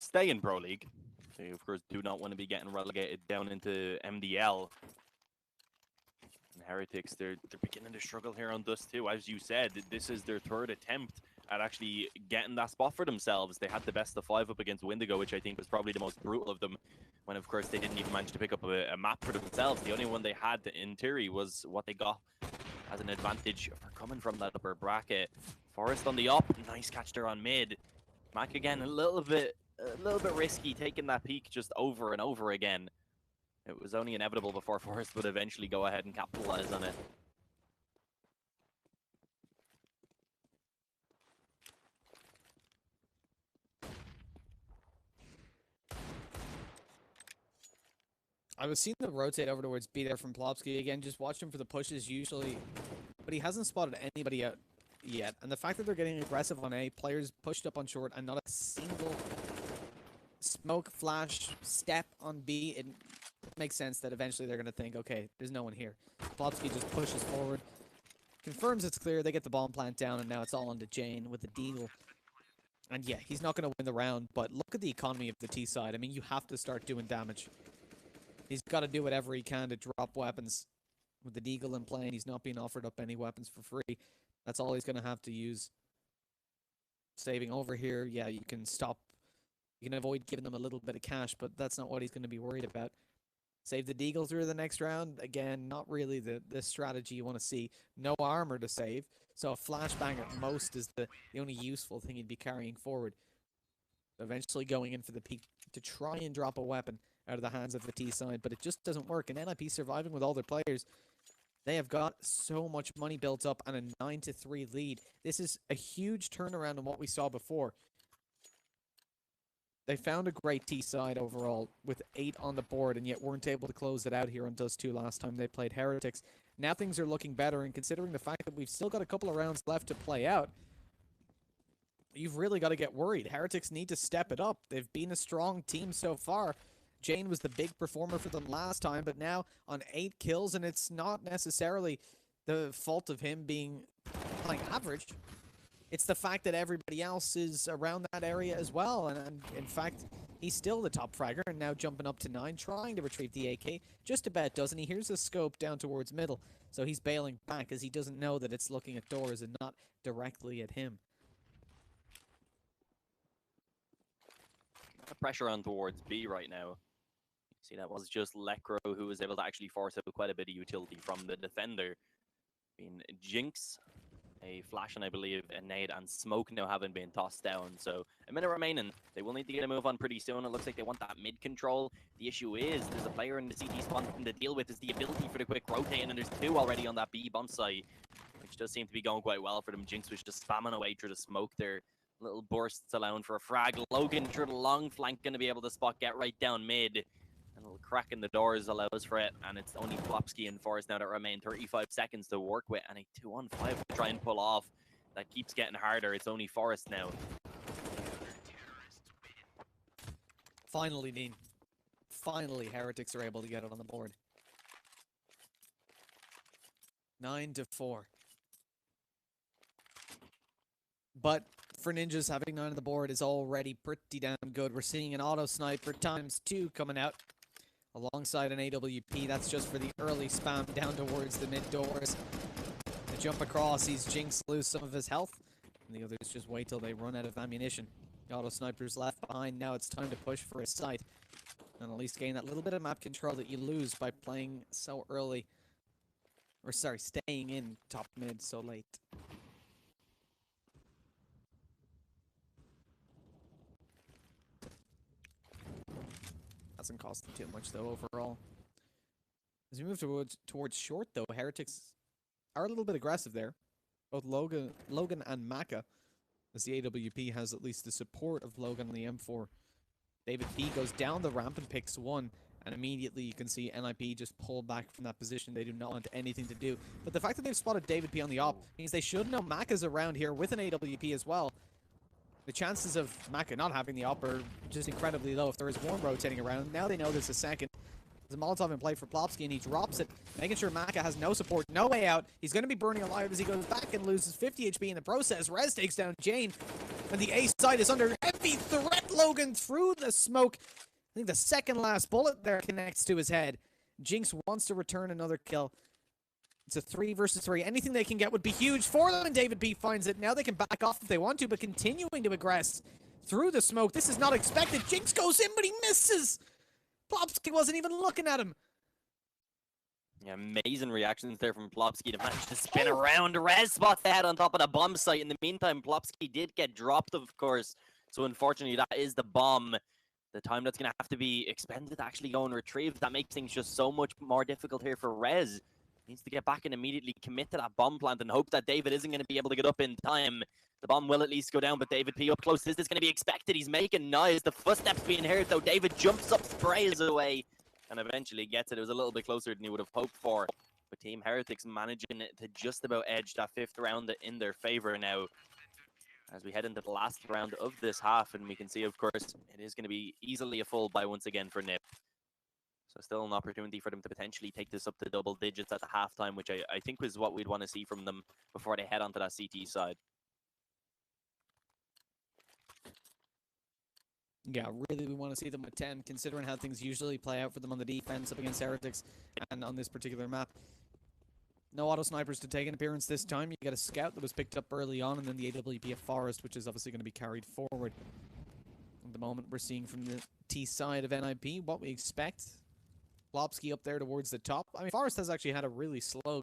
stay in Pro League. They, of course, do not want to be getting relegated down into MDL. And Heretics, they're beginning to struggle here on Dust too. As you said, this is their third attempt at actually getting that spot for themselves. They had the best of 5 up against Wendigo, which I think was probably the most brutal of them, when of course they didn't even manage to pick up a map for themselves. The only one they had in theory was what they got as an advantage for coming from that upper bracket. Forest on the up, nice catch there on mid. Mac again, a little bit risky, taking that peak just over and over again. It was only inevitable before Forest would eventually go ahead and capitalize on it. I was seeing them rotate over towards B there from Plopsky. Again, just watch him for the pushes usually, but he hasn't spotted anybody out yet. And the fact that they're getting aggressive on A, players pushed up on short, and not a single smoke, flash, step on B, it makes sense that eventually they're going to think, okay, there's no one here. Plopsky just pushes forward, confirms it's clear, they get the bomb plant down, and now it's all onto Jane with the deagle. And yeah, he's not going to win the round, but look at the economy of the T side. I mean, you have to start doing damage. He's got to do whatever he can to drop weapons. With the deagle in play, and he's not being offered up any weapons for free. That's all he's going to have to use. Saving over here, yeah, you can stop. You can avoid giving them a little bit of cash, but that's not what he's going to be worried about. Save the deagle through the next round. Again, not really the strategy you want to see. No armor to save, so a flashbang at most is the only useful thing he'd be carrying forward. Eventually going in for the peak to try and drop a weapon out of the hands of the T side, but it just doesn't work. And NIP surviving with all their players, they have got so much money built up and a 9-3 lead. This is a huge turnaround on what we saw before. They found a great T side overall with 8 on the board, and yet weren't able to close it out here on Dust 2 last time they played Heretics. Now things are looking better, and considering the fact that we've still got a couple of rounds left to play out, you've really got to get worried. Heretics need to step it up. They've been a strong team so far. Jane was the big performer for them last time, but now on 8 kills, and it's not necessarily the fault of him being playing average. It's the fact that everybody else is around that area as well, and in fact, he's still the top fragger, and now jumping up to 9, trying to retrieve the AK. Just about doesn't he? Here's the scope down towards middle, so he's bailing back as he doesn't know that it's looking at doors and not directly at him. Pressure on towards B right now. See, that was just Lekro who was able to actually force out quite a bit of utility from the defender. Jinx, a flash, and I believe a nade and smoke now having been tossed down. So a minute remaining. They will need to get a move on pretty soon. It looks like they want that mid control. The issue is there's a player in the CT spawn to deal with, is the ability for the quick rotating, and there's 2 already on that B bomb site, which does seem to be going quite well for them. Jinx was just spamming away through the smoke there. Little bursts allowing for a frag. Logan through the long flank, going to be able to spot get right down mid. And a little crack in the doors allows for it. And it's only Plopsky and Forest now that remain. 35 seconds to work with. And a 2-on-5 to try and pull off. That keeps getting harder. It's only Forest now. Finally, Dean. Finally, Heretics are able to get it on the board. 9-4. But for Ninjas, having 9 on the board is already pretty damn good. We're seeing an auto sniper ×2 coming out alongside an AWP. That's just for the early spam down towards the mid doors. The jump across, sees Jinx lose some of his health, and the others just wait till they run out of ammunition. The auto sniper's left behind. Now it's time to push for a site and at least gain that little bit of map control that you lose by playing so early. Or sorry, staying in top mid so late. Hasn't cost them too much though overall. As we move towards short though, Heretics are a little bit aggressive there. Both Logan and Maka, as the AWP has at least the support of Logan on the M4. David P goes down the ramp and picks 1, and immediately you can see NIP just pull back from that position. They do not want anything to do. But the fact that they've spotted David P on the op means they should know Maka's around here with an AWP as well. The chances of Maka not having the op are just incredibly low if there is one rotating around. Now they know there's a second. There's a Molotov in play for Plopsky, and he drops it, making sure Maka has no support, no way out. He's going to be burning alive as he goes back and loses 50 HP in the process. Rez takes down Jane, and the A side is under heavy threat Logan through the smoke. I think the second last bullet there connects to his head. Jinx wants to return another kill. It's a 3 versus 3. Anything they can get would be huge for them, and David B finds it. Now they can back off if they want to, but continuing to aggress through the smoke. This is not expected. Jinx goes in, but he misses. Plopsky wasn't even looking at him. Yeah, amazing reactions there from Plopsky to manage to spin around. Rez spots the head on top of the bomb site. In the meantime, Plopsky did get dropped, of course. So unfortunately, that is the bomb. The time that's going to have to be expended to actually go and retrieve. That makes things just so much more difficult here for Rez. Needs to get back and immediately commit to that bomb plant and hope that David isn't going to be able to get up in time. The bomb will at least go down, but David P up close. Is this going to be expected? He's making noise. The footsteps being heard, though. David jumps up, sprays away, and eventually gets it. It was a little bit closer than he would have hoped for. But Team Heretics managing to just about edge that 5th round in their favor now, as we head into the last round of this half. And we can see, of course, it is going to be easily a full buy once again for Nip. So still an opportunity for them to potentially take this up to double digits at the halftime, which I think was what we'd want to see from them before they head onto that CT side. Yeah, really we want to see them at 10, considering how things usually play out for them on the defense up against Heretics and on this particular map. No auto snipers to take an appearance this time. You get a scout that was picked up early on, and then the AWP Forest, which is obviously going to be carried forward. At the moment, we're seeing from the T side of NIP what we expect. Plopsky up there towards the top. I mean, Forest has actually had a really slow